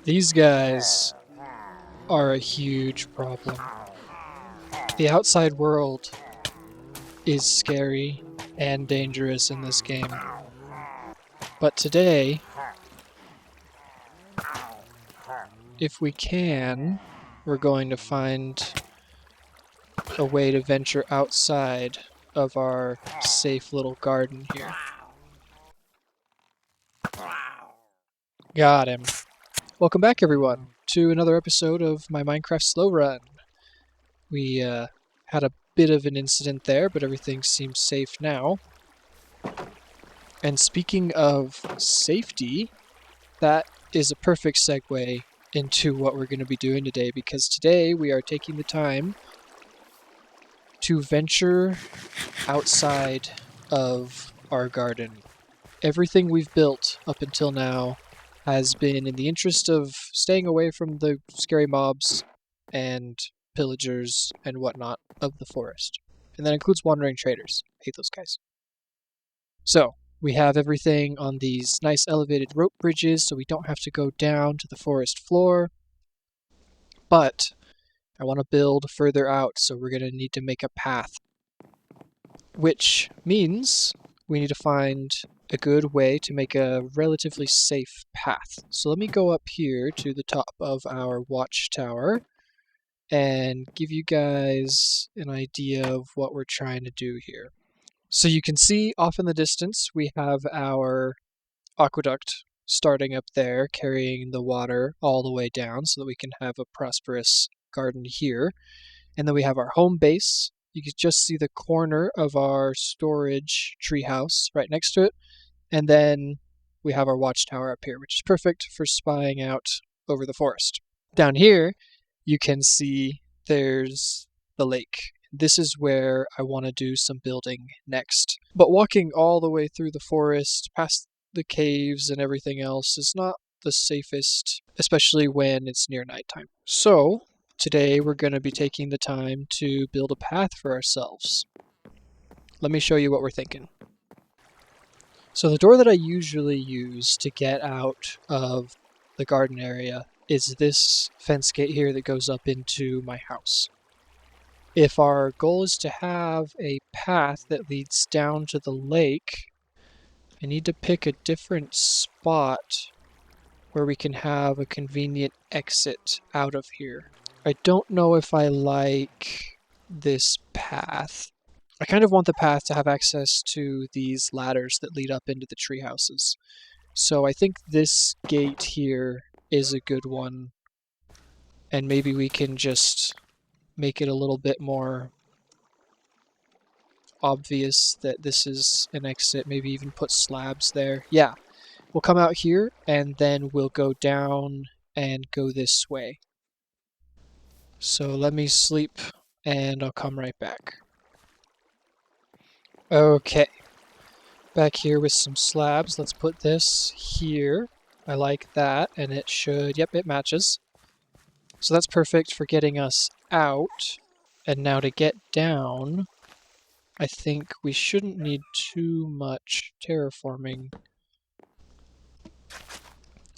These guys are a huge problem. The outside world is scary and dangerous in this game. But today, if we can, we're going to find a way to venture outside of our safe little garden here. Got him. Welcome back, everyone, to another episode of my Minecraft Slow Run. We had a bit of an incident there, but everything seems safe now. And speaking of safety, that is a perfect segue into what we're going to be doing today, because today we are taking the time to venture outside of our garden. Everything we've built up until now has been in the interest of staying away from the scary mobs and pillagers and whatnot of the forest. And that includes wandering traders. Hate those guys. So, we have everything on these nice elevated rope bridges so we don't have to go down to the forest floor. But I want to build further out, so we're going to need to make a path. Which means we need to find a good way to make a relatively safe path. So let me go up here to the top of our watchtower and give you guys an idea of what we're trying to do here. So you can see off in the distance we have our aqueduct starting up there, carrying the water all the way down so that we can have a prosperous garden here. And then we have our home base. You can just see the corner of our storage treehouse right next to it. And then we have our watchtower up here, which is perfect for spying out over the forest. Down here, you can see there's the lake. This is where I want to do some building next. But walking all the way through the forest, past the caves and everything else is not the safest, especially when it's near nighttime. So, today we're going to be taking the time to build a path for ourselves. Let me show you what we're thinking. So the door that I usually use to get out of the garden area is this fence gate here that goes up into my house. If our goal is to have a path that leads down to the lake, I need to pick a different spot where we can have a convenient exit out of here. I don't know if I like this path. I kind of want the path to have access to these ladders that lead up into the tree houses. So I think this gate here is a good one. And maybe we can just make it a little bit more obvious that this is an exit. Maybe even put slabs there. Yeah, we'll come out here and then we'll go down and go this way. So let me sleep and I'll come right back. Okay. Back here with some slabs. Let's put this here. I like that, and it should, yep, it matches. So that's perfect for getting us out. And now to get down, I think we shouldn't need too much terraforming.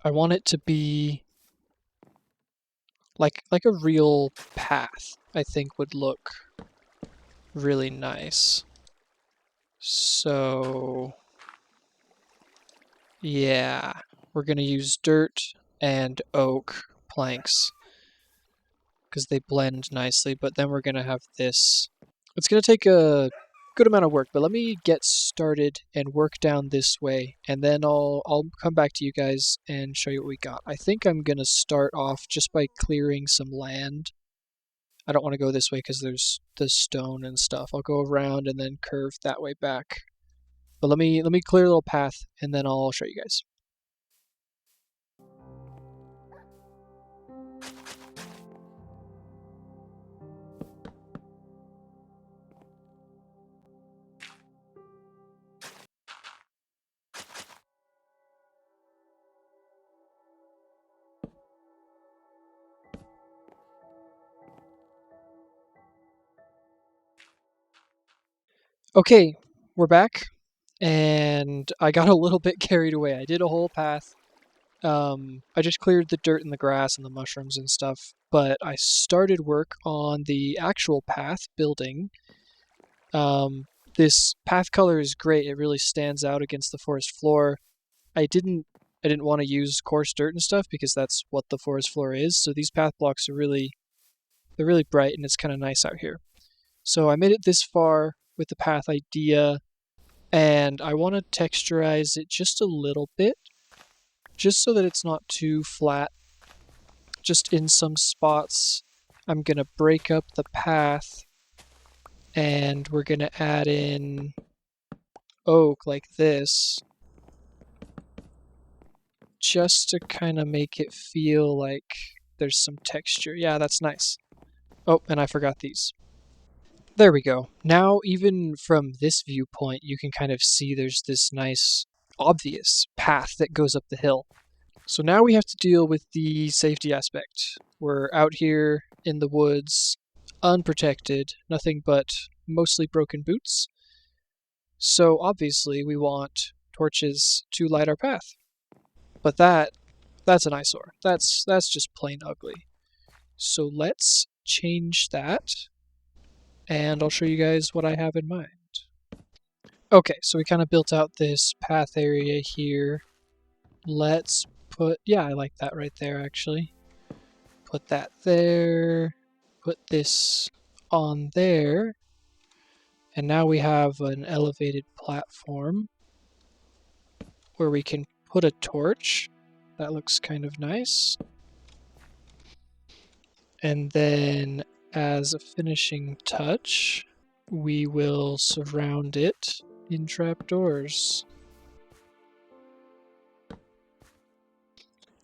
I want it to be like a real path, I think would look really nice. So yeah, we're going to use dirt and oak planks because they blend nicely, but then we're going to have this. It's going to take a good amount of work, but let me get started and work down this way, and then I'll come back to you guys and show you what we got. I think I'm going to start off just by clearing some land. I don't want to go this way because there's the stone and stuff. I'll go around and then curve that way back. But let me clear a little path, and then I'll show you guys. Okay, we're back, and I got a little bit carried away. I did a whole path. I just cleared the dirt and the grass and the mushrooms and stuff, but I started work on the actual path building. This path color is great. It really stands out against the forest floor. I didn't want to use coarse dirt and stuff because that's what the forest floor is. So these path blocks are they're really bright, and it's kind of nice out here. So I made it this far with the path idea, and I want to texturize it just a little bit, just so that it's not too flat. Just in some spots, I'm going to break up the path, and we're going to add in oak like this, just to kind of make it feel like there's some texture. Yeah, that's nice. Oh, and I forgot these. There we go. Now, even from this viewpoint, you can kind of see there's this nice, obvious path that goes up the hill. So now we have to deal with the safety aspect. We're out here in the woods, unprotected, nothing but mostly broken boots. So obviously we want torches to light our path. But that's an eyesore. That's just plain ugly. So let's change that, and I'll show you guys what I have in mind. Okay, so we kind of built out this path area here. Let's put, yeah, I like that right there actually. Put that there, put this on there, and now we have an elevated platform where we can put a torch. That looks kind of nice. And then as a finishing touch, we will surround it in trapdoors.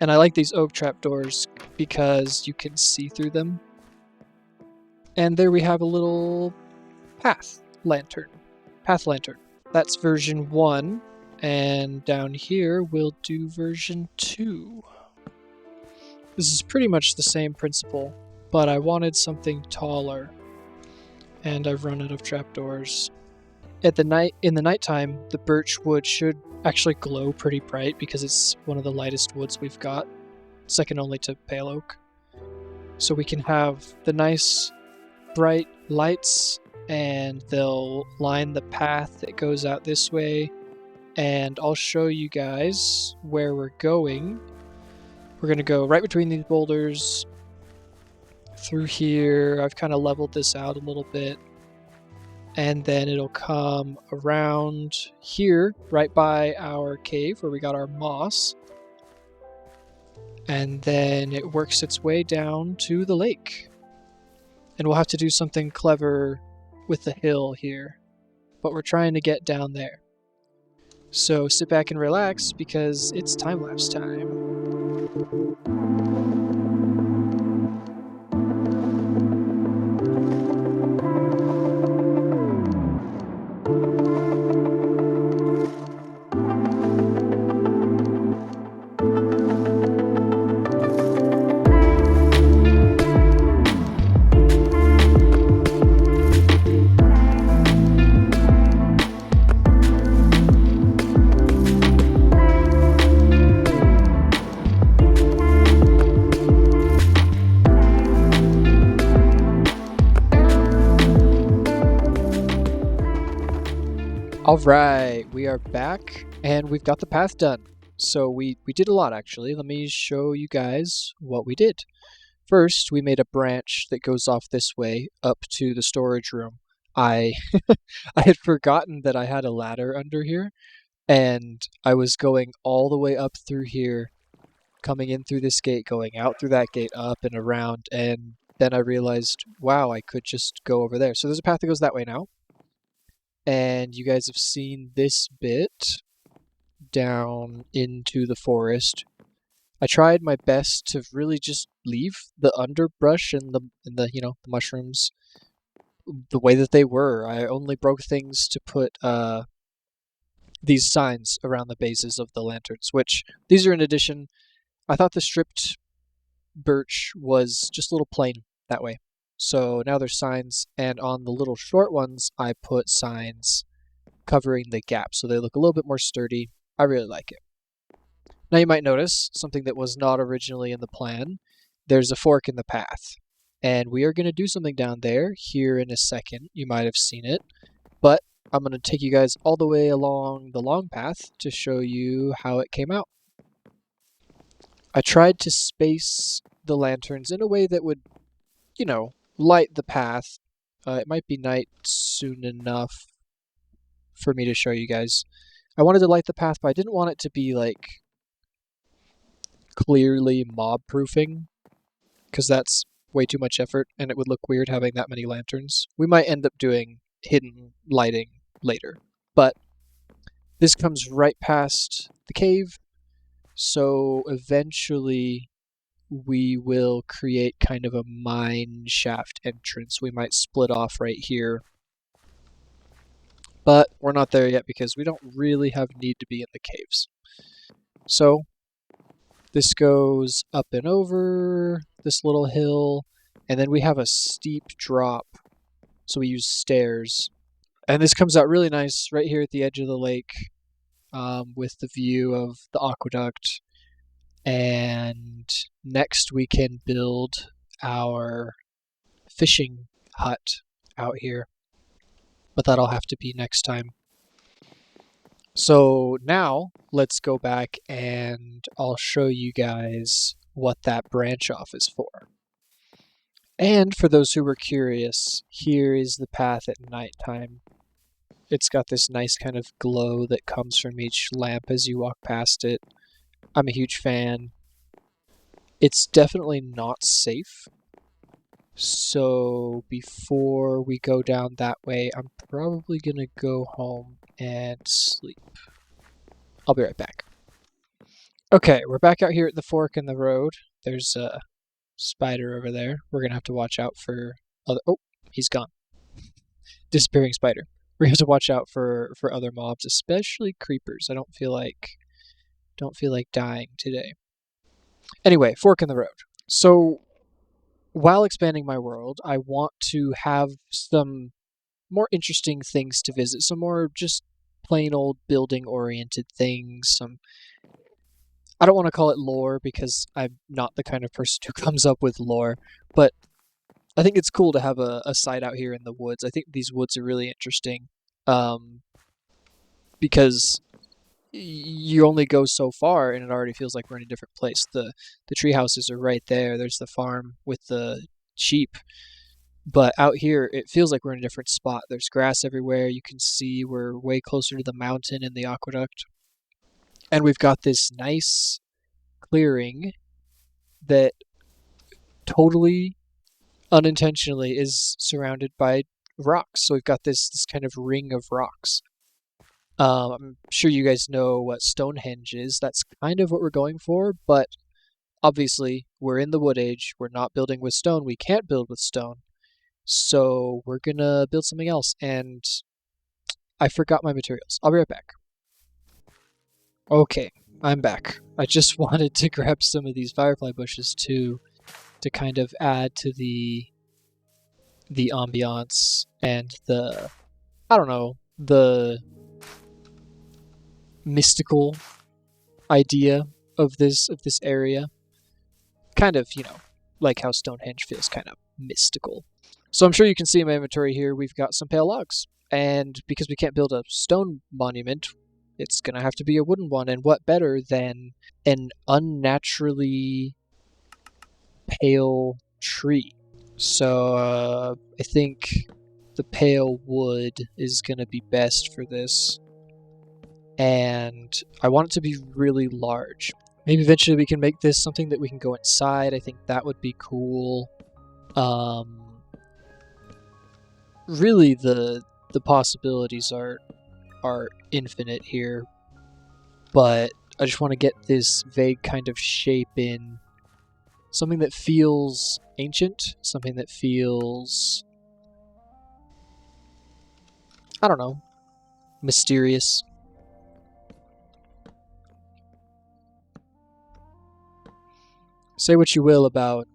And I like these oak trapdoors because you can see through them. And there we have a little path lantern. Path lantern. That's version 1. And down here we'll do version 2. This is pretty much the same principle, but I wanted something taller. And I've run out of trapdoors. In the nighttime, the birch wood should actually glow pretty bright because it's one of the lightest woods we've got, second only to pale oak. So we can have the nice bright lights, and they'll line the path that goes out this way. And I'll show you guys where we're going. We're going to go right between these boulders, through here. I've kind of leveled this out a little bit. And then it'll come around here, right by our cave where we got our moss. And then it works its way down to the lake. And we'll have to do something clever with the hill here. But we're trying to get down there. So sit back and relax because it's time-lapse time. Alright, we are back, and we've got the path done. So we did a lot, actually. Let me show you guys what we did. First, we made a branch that goes off this way, up to the storage room. I I had forgotten that I had a ladder under here, and I was going all the way up through here, coming in through this gate, going out through that gate, up and around, and then I realized, wow, I could just go over there. So there's a path that goes that way now. And you guys have seen this bit down into the forest. I tried my best to really just leave the underbrush and the the mushrooms the way that they were. I only broke things to put these signs around the bases of the lanterns, which these are in addition. I thought the stripped birch was just a little plain that way. So now there's signs, and on the little short ones, I put signs covering the gap, so they look a little bit more sturdy. I really like it. Now you might notice something that was not originally in the plan. There's a fork in the path, and we are going to do something down there here in a second. You might have seen it, but I'm going to take you guys all the way along the long path to show you how it came out. I tried to space the lanterns in a way that would, you know, light the path. It might be night soon enough for me to show you guys. I wanted to light the path, but I didn't want it to be like clearly mob proofing, because that's way too much effort and it would look weird having that many lanterns. We might end up doing hidden lighting later, but this comes right past the cave, so eventually we will create kind of a mine shaft entrance. We might split off right here, but we're not there yet because we don't really have need to be in the caves. So this goes up and over this little hill, and then we have a steep drop, so we use stairs. And this comes out really nice right here at the edge of the lake, with the view of the aqueduct. And next we can build our fishing hut out here, but that'll have to be next time. So now let's go back and I'll show you guys what that branch off is for. And for those who were curious, here is the path at nighttime. It's got this nice kind of glow that comes from each lamp as you walk past it. I'm a huge fan. It's definitely not safe. So before we go down that way, I'm probably going to go home and sleep. I'll be right back. Okay, we're back out here at the fork in the road. There's a spider over there. We're going to have to watch out for other... Oh, he's gone. Disappearing spider. We're going to have to watch out for other mobs, especially creepers. I don't feel like dying today. Anyway, fork in the road. So while expanding my world, I want to have some more interesting things to visit, some more just plain old building oriented things. I don't want to call it lore because I'm not the kind of person who comes up with lore, but I think it's cool to have a site out here in the woods. I think these woods are really interesting, because you only go so far and it already feels like we're in a different place. The tree houses are right there. There's the farm with the sheep. But out here, it feels like we're in a different spot. There's grass everywhere. You can see we're way closer to the mountain and the aqueduct. And we've got this nice clearing that totally unintentionally is surrounded by rocks. So we've got this kind of ring of rocks. I'm sure you guys know what Stonehenge is. That's kind of what we're going for, but obviously we're in the Wood Age. We're not building with stone. We can't build with stone. So we're gonna build something else, and I forgot my materials. I'll be right back. Okay, I'm back. I just wanted to grab some of these firefly bushes to kind of add to the ambiance and the, I don't know, the mystical idea of this area. Kind of, you know, like how Stonehenge feels kind of mystical. So I'm sure you can see in my inventory here, we've got some pale logs. And because we can't build a stone monument, it's going to have to be a wooden one. And what better than an unnaturally pale tree? So I think the pale wood is going to be best for this. And I want it to be really large. Maybe eventually we can make this something that we can go inside. I think that would be cool. Really, the possibilities are infinite here, but I just want to get this vague kind of shape in something that feels ancient, something that feels, I don't know, mysterious. Say what you will about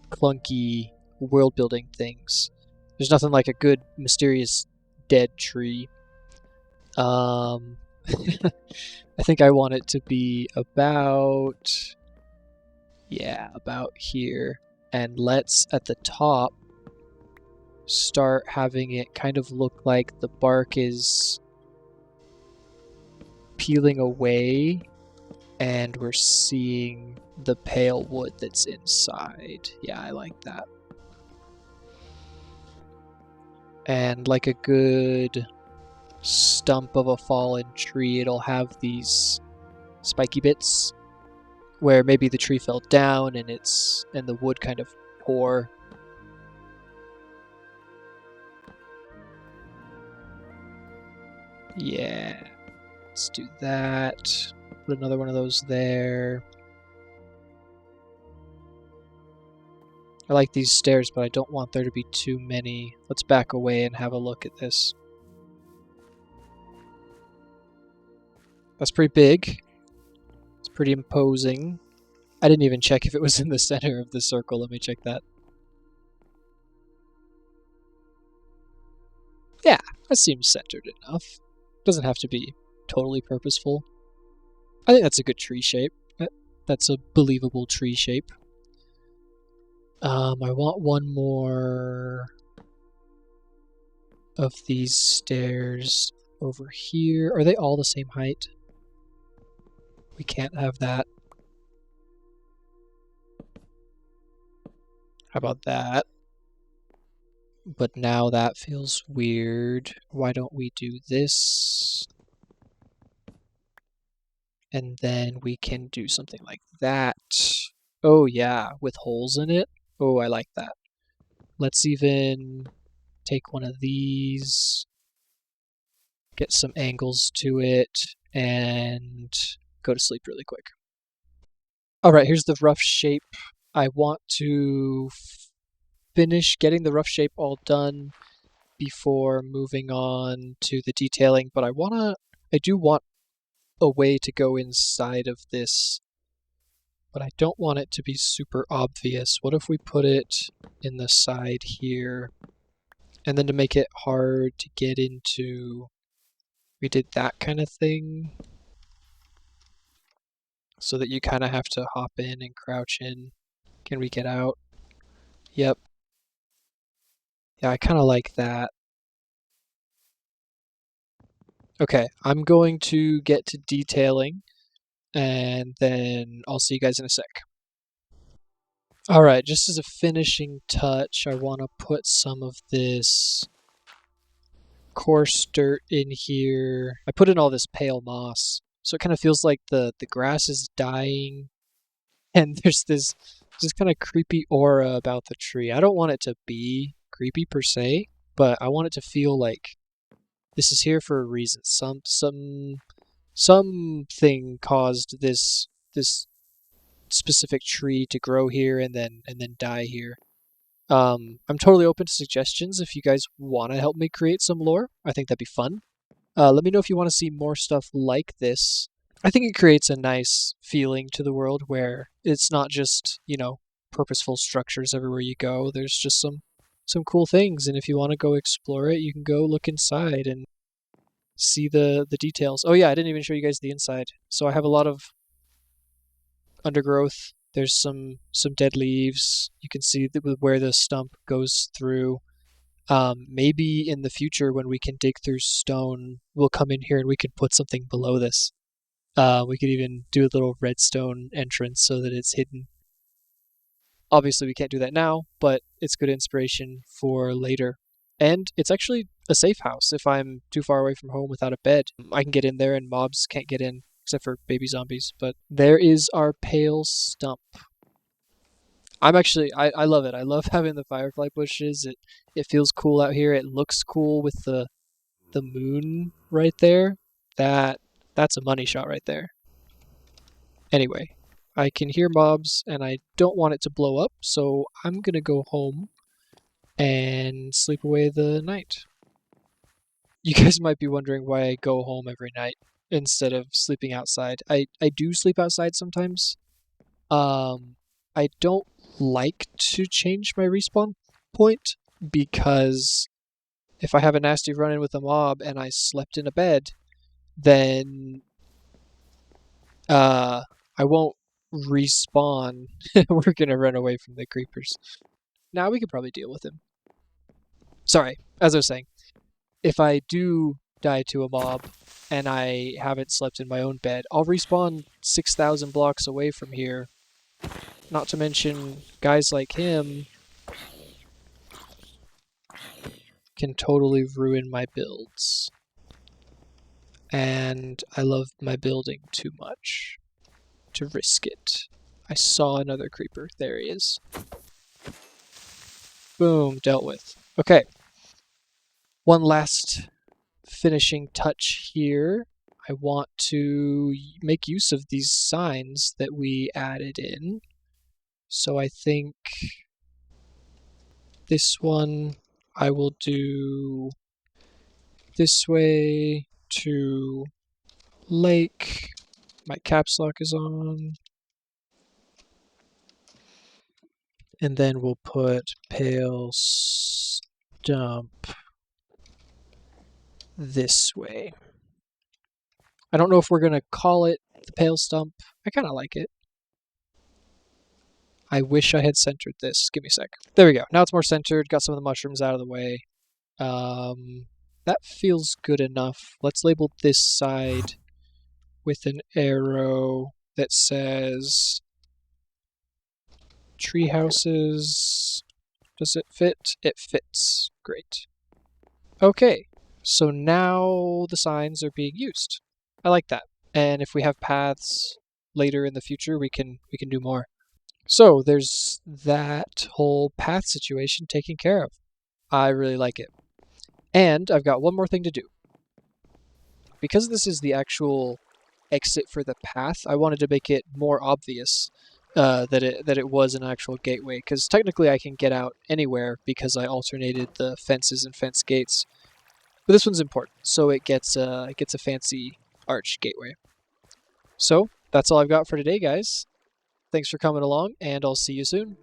clunky world building things. There's nothing like a good, mysterious, dead tree. I think I want it to be about, yeah, about here. And let's, at the top, start having it kind of look like the bark is peeling away and we're seeing the pale wood that's inside. Yeah, I like that. And like a good stump of a fallen tree, it'll have these spiky bits where maybe the tree fell down and the wood kind of tore. Yeah, let's do that. Put another one of those there. I like these stairs, but I don't want there to be too many. Let's back away and have a look at this. That's pretty big. It's pretty imposing. I didn't even check if it was in the center of the circle. Let me check that. Yeah, that seems centered enough. Doesn't have to be totally purposeful. I think that's a good tree shape. That's a believable tree shape. I want one more of these stairs over here. Are they all the same height? We can't have that. How about that? But now that feels weird. Why don't we do this? And then we can do something like that. Oh yeah, with holes in it. Oh, I like that. Let's even take one of these, get some angles to it, and go to sleep really quick. Alright, here's the rough shape. I want to finish getting the rough shape all done before moving on to the detailing, but I do want a way to go inside of this, but I don't want it to be super obvious. What if we put it in the side here? And then to make it hard to get into, we did that kind of thing so that you kind of have to hop in and crouch in. Can we get out? Yep. Yeah, I kind of like that. Okay, I'm going to get to detailing and then I'll see you guys in a sec. Alright, just as a finishing touch, I want to put some of this coarse dirt in here. I put in all this pale moss, so it kind of feels like the grass is dying and there's this kind of creepy aura about the tree. I don't want it to be creepy per se, but I want it to feel like this is here for a reason. Something caused this specific tree to grow here and then die here. I'm totally open to suggestions if you guys want to help me create some lore. I think that'd be fun. Let me know if you want to see more stuff like this. I think it creates a nice feeling to the world where it's not just, purposeful structures everywhere you go. There's just some cool things, and if you want to go explore it, you can go look inside and see the details. Oh yeah, I didn't even show you guys the inside. So I have a lot of undergrowth. There's some dead leaves. You can see where the stump goes through. Maybe in the future when we can dig through stone, we'll come in here and we can put something below this. We could even do a little redstone entrance so that it's hidden. Obviously, we can't do that now, but it's good inspiration for later. And it's actually a safe house. If I'm too far away from home without a bed, I can get in there and mobs can't get in, except for baby zombies. But there is our pale stump. I love it. I love having the firefly bushes. It feels cool out here. It looks cool with the moon right there. That's a money shot right there. Anyway, I can hear mobs and I don't want it to blow up, so I'm gonna go home and sleep away the night. You guys might be wondering why I go home every night instead of sleeping outside. I do sleep outside sometimes. I don't like to change my respawn point because if I have a nasty run-in with a mob and I slept in a bed, then I won't respawn. We're gonna run away from the creepers. Now we could probably deal with him. Sorry, as I was saying, if I do die to a mob and I haven't slept in my own bed, I'll respawn 6,000 blocks away from here. Not to mention, guys like him can totally ruin my builds. And I love my building too much to risk it. I saw another creeper. There he is. Boom, dealt with. Okay. One last finishing touch here. I want to make use of these signs that we added in. So I think this one I will do this way to lake. My caps lock is on. And then we'll put pale stump this way. I don't know if we're going to call it the pale stump. I kind of like it. I wish I had centered this. Give me a sec. There we go. Now it's more centered. Got some of the mushrooms out of the way. That feels good enough. Let's label this side with an arrow that says tree houses. Does it fit? It fits. Great. Okay, so now the signs are being used. I like that. And if we have paths later in the future, we can do more. So there's that whole path situation taken care of. I really like it. And I've got one more thing to do. Because this is the actual exit for the path, I wanted to make it more obvious that it was an actual gateway. Because technically I can get out anywhere because I alternated the fences and fence gates. But this one's important, so it gets a fancy arch gateway. So that's all I've got for today, guys. Thanks for coming along, and I'll see you soon.